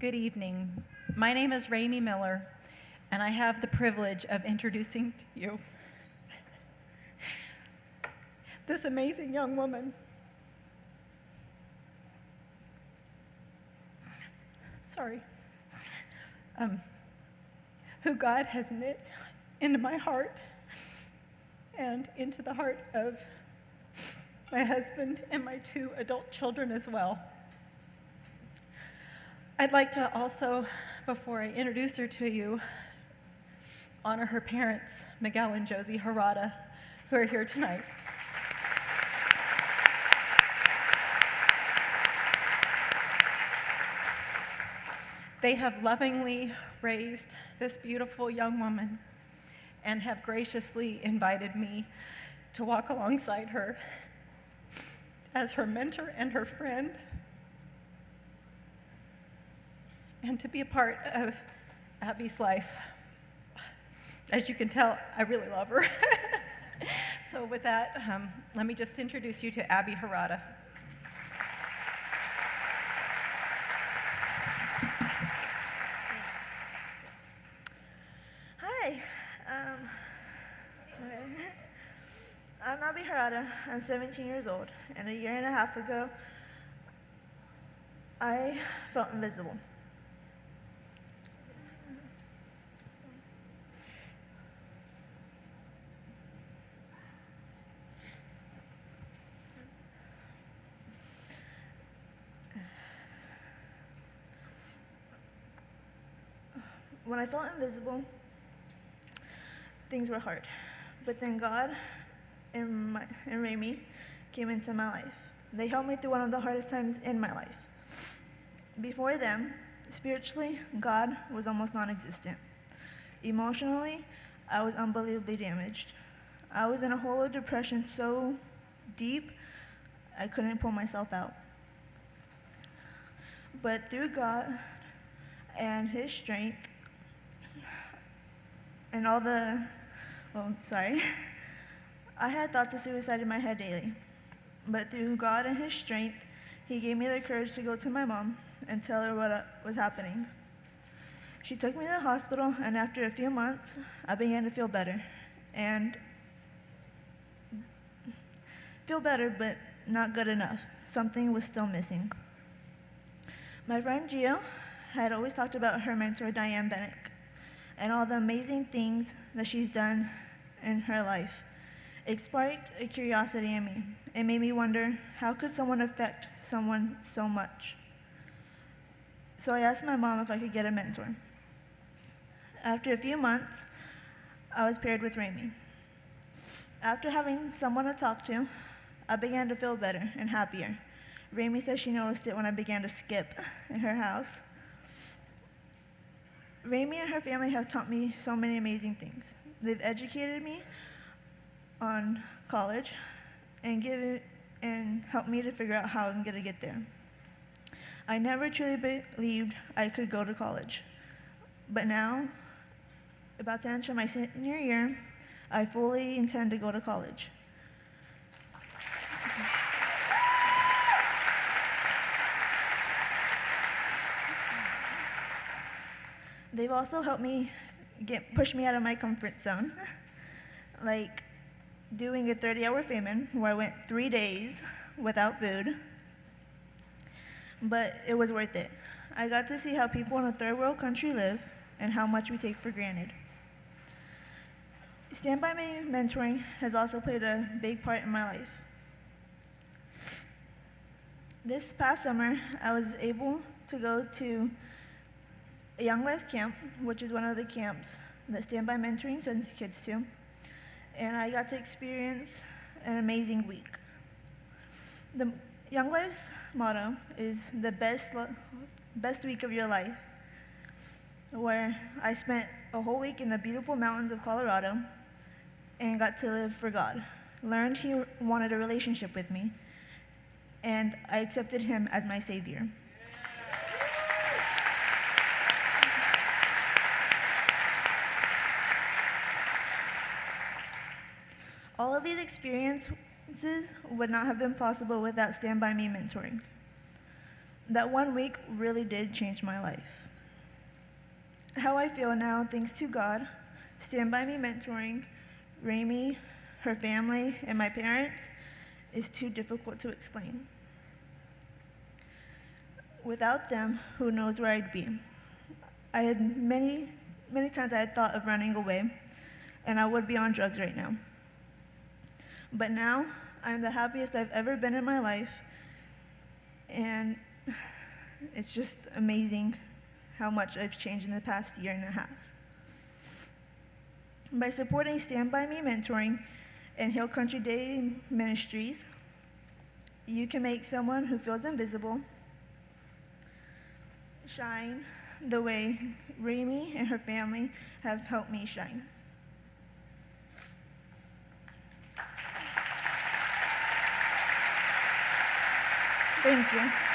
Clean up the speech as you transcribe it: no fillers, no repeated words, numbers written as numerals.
Good evening. My name is Ramey Miller, and I have the privilege of introducing to you this amazing young woman. Who God has knit into my heart and into the heart of my husband and my 2 adult children as well. I'd like to also, before I introduce her to you, honor her parents, Miguel and Josie Herrada, who are here tonight. They have lovingly raised this beautiful young woman and have graciously invited me to walk alongside her as her mentor and her friend, and to be a part of Abby's life. As you can tell, I really love her. So with that, let me just introduce you to Abby Herrada. Hi, I'm Abby Herrada. I'm 17 years old, and a year and a half ago, I felt invisible. When I felt invisible, things were hard. But then God and Ramey came into my life. They helped me through one of the hardest times in my life. Before them, spiritually, God was almost non-existent. Emotionally, I was unbelievably damaged. I was in a hole of depression so deep, I couldn't pull myself out. But through God and His strength, and I had thoughts of suicide in my head daily. But through God and His strength, He gave me the courage to go to my mom and tell her what was happening. She took me to the hospital, and after a few months, I began to feel better. But not good enough. Something was still missing. My friend Gio had always talked about her mentor, Diane Bennett, and all the amazing things that she's done in her life. It sparked a curiosity in me. It made me wonder, how could someone affect someone so much? So I asked my mom if I could get a mentor. After a few months, I was paired with Ramey. After having someone to talk to, I began to feel better and happier. Ramey said she noticed it when I began to skip in her house. Ramey and her family have taught me so many amazing things. They've educated me on college and helped me to figure out how I'm going to get there. I never truly believed I could go to college. But now, about to enter my senior year, I fully intend to go to college. They've also helped me push me out of my comfort zone, like doing a 30-hour famine where I went 3 days without food, but it was worth it. I got to see how people in a third world country live and how much we take for granted. Stand By Me mentoring has also played a big part in my life. This past summer, I was able to go to a Young Life camp, which is one of the camps that Stand By Mentoring sends kids to, and I got to experience an amazing week. The Young Life's motto is the best week of your life, where I spent a whole week in the beautiful mountains of Colorado and got to live for God. Learned He wanted a relationship with me, and I accepted Him as my Savior. All of these experiences would not have been possible without Stand By Me mentoring. That 1 week really did change my life. How I feel now, thanks to God, Stand By Me Mentoring, Rami, her family, and my parents, is too difficult to explain. Without them, who knows where I'd be. I had many times I had thought of running away, and I would be on drugs right now. But now, I'm the happiest I've ever been in my life, and it's just amazing how much I've changed in the past year and a half. By supporting Stand By Me Mentoring and Hill Country Day Ministries, you can make someone who feels invisible shine the way Rami and her family have helped me shine. Thank you.